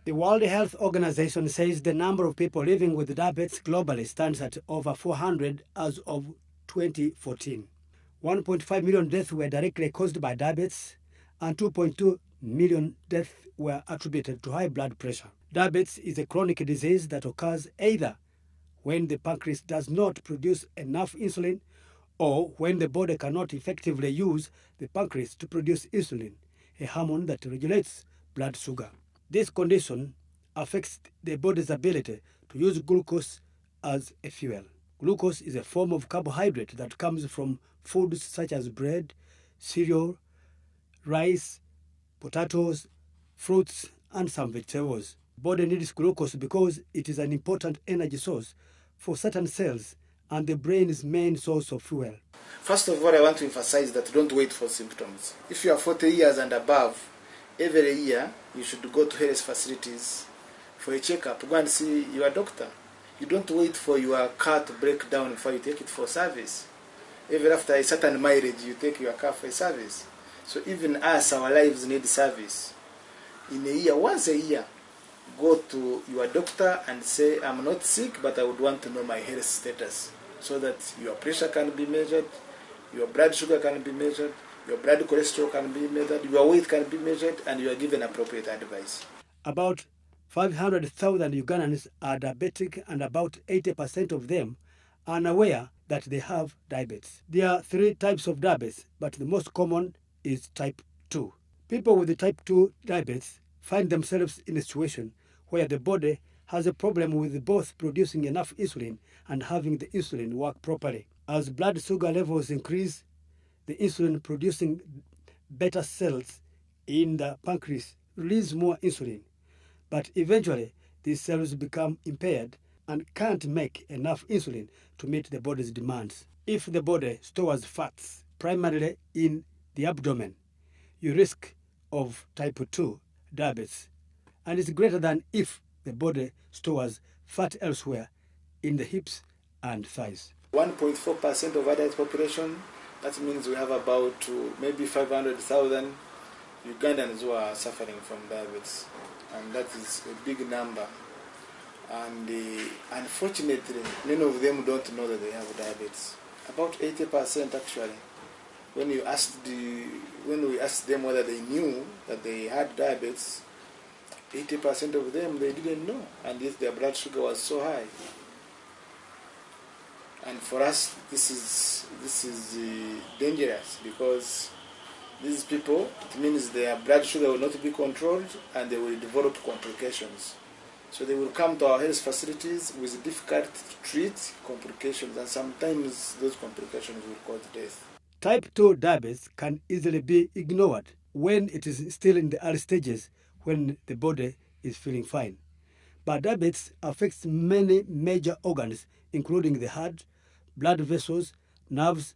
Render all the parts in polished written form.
The World Health Organization says the number of people living with diabetes globally stands at over 400 as of 2014. 1.5 million deaths were directly caused by diabetes, and 2.2 million deaths were attributed to high blood pressure. Diabetes is a chronic disease that occurs either when the pancreas does not produce enough insulin or when the body cannot effectively use the pancreas to produce insulin, a hormone that regulates blood sugar. This condition affects the body's ability to use glucose as a fuel. Glucose is a form of carbohydrate that comes from foods such as bread, cereal, rice, potatoes, fruits, and some vegetables. The body needs glucose because it is an important energy source for certain cells and the brain's main source of fuel. First of all, I want to emphasize that don't wait for symptoms. If you are 40 years and above, every year you should go to health facilities for a checkup. Go and see your doctor. You don't wait for your car to break down before you take it for service. Even after a certain mileage, you take your car for a service. So even us, our lives need service. In a year, once a year, go to your doctor and say, I'm not sick, but I would want to know my health status, so that your pressure can be measured, your blood sugar can be measured, your blood cholesterol can be measured, your weight can be measured, and you are given appropriate advice. About 500,000 Ugandans are diabetic, and about 80% of them are unaware that they have diabetes. There are 3 types of diabetes, but the most common is type 2. People with the type 2 diabetes find themselves in a situation where the body has a problem with both producing enough insulin and having the insulin work properly. As blood sugar levels increase, the insulin producing beta cells in the pancreas release more insulin, but eventually these cells become impaired and can't make enough insulin to meet the body's demands. If the body stores fats primarily in the abdomen, your risk of type 2 diabetes and it's greater than if the body stores fat elsewhere in the hips and thighs. 1.4% of adult population, that means we have about maybe 500,000 Ugandans who are suffering from diabetes, and that is a big number. And unfortunately, many of them don't know that they have diabetes. About 80% actually. When we asked them whether they knew that they had diabetes, 80% of them, they didn't know, and yet their blood sugar was so high. And for us, this is dangerous, because these people, it means their blood sugar will not be controlled and they will develop complications. So they will come to our health facilities with difficult to treat complications, and sometimes those complications will cause death. Type 2 diabetes can easily be ignored when it is still in the early stages, when the body is feeling fine. But diabetes affects many major organs, including the heart, blood vessels, nerves,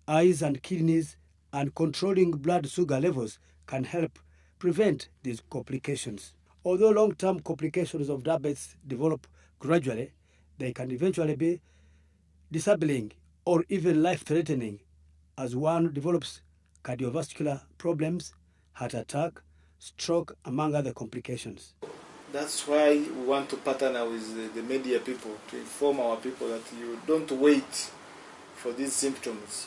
eyes and kidneys, and controlling blood sugar levels can help prevent these complications. Although long-term complications of diabetes develop gradually, they can eventually be disabling or even life-threatening as one develops cardiovascular problems, heart attack, stroke, among other complications. That's why we want to partner with the media people to inform our people that you don't wait for these symptoms,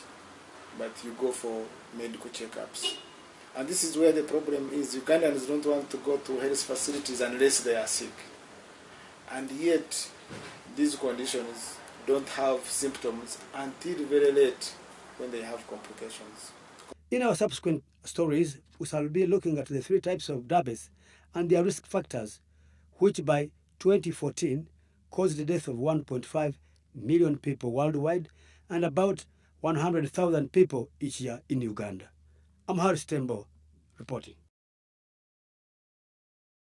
but you go for medical checkups. And this is where the problem is. Ugandans don't want to go to health facilities unless they are sick. And yet, these conditions don't have symptoms until very late when they have complications. In our subsequent stories, we shall be looking at the 3 types of diabetes and their risk factors, which by 2014 caused the death of 1.5 million people worldwide and about 100,000 people each year in Uganda. I'm Harris Tembo reporting.